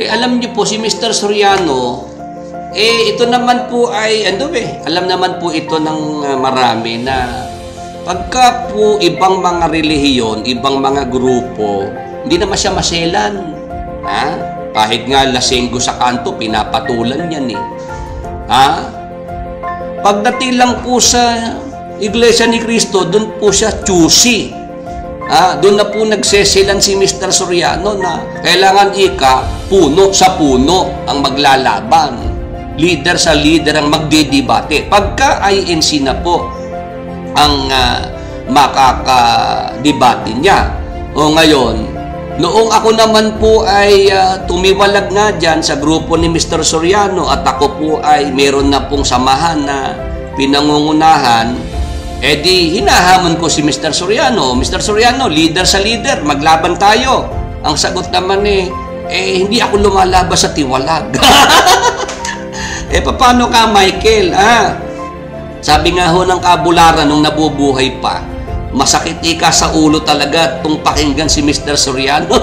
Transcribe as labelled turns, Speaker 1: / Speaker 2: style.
Speaker 1: alam niyo po, si Mr. Soriano, ito naman po ay, alam naman po ito ng marami na pagka po ibang mga relihiyon, ibang mga grupo, hindi naman siya maselan. Ha? Kahit nga lasenggo sa kanto, pinapatulan yan eh. Ha? Pagdating lang po sa Iglesia ni Cristo, doon po siya choosy. Doon na po nagsesilan si Mr. Soriano na kailangan puno sa puno ang maglalaban. Leader sa leader ang magdidebate. Pagka INC na po ang makakadebate niya. O ngayon, noong ako naman po ay tumiwalag nga dyan sa grupo ni Mr. Soriano at ako po ay meron na pong samahan na pinangungunahan, di hinahamon ko si Mr. Soriano. Mr. Soriano, leader sa leader, maglaban tayo. Ang sagot naman hindi ako lumalabas sa tiwalag. Paano ka, Michael? Sabi nga ho ng Kabularan nung nabubuhay pa, masakit ika sa ulo talaga itong pakinggan si Mr. Soriano.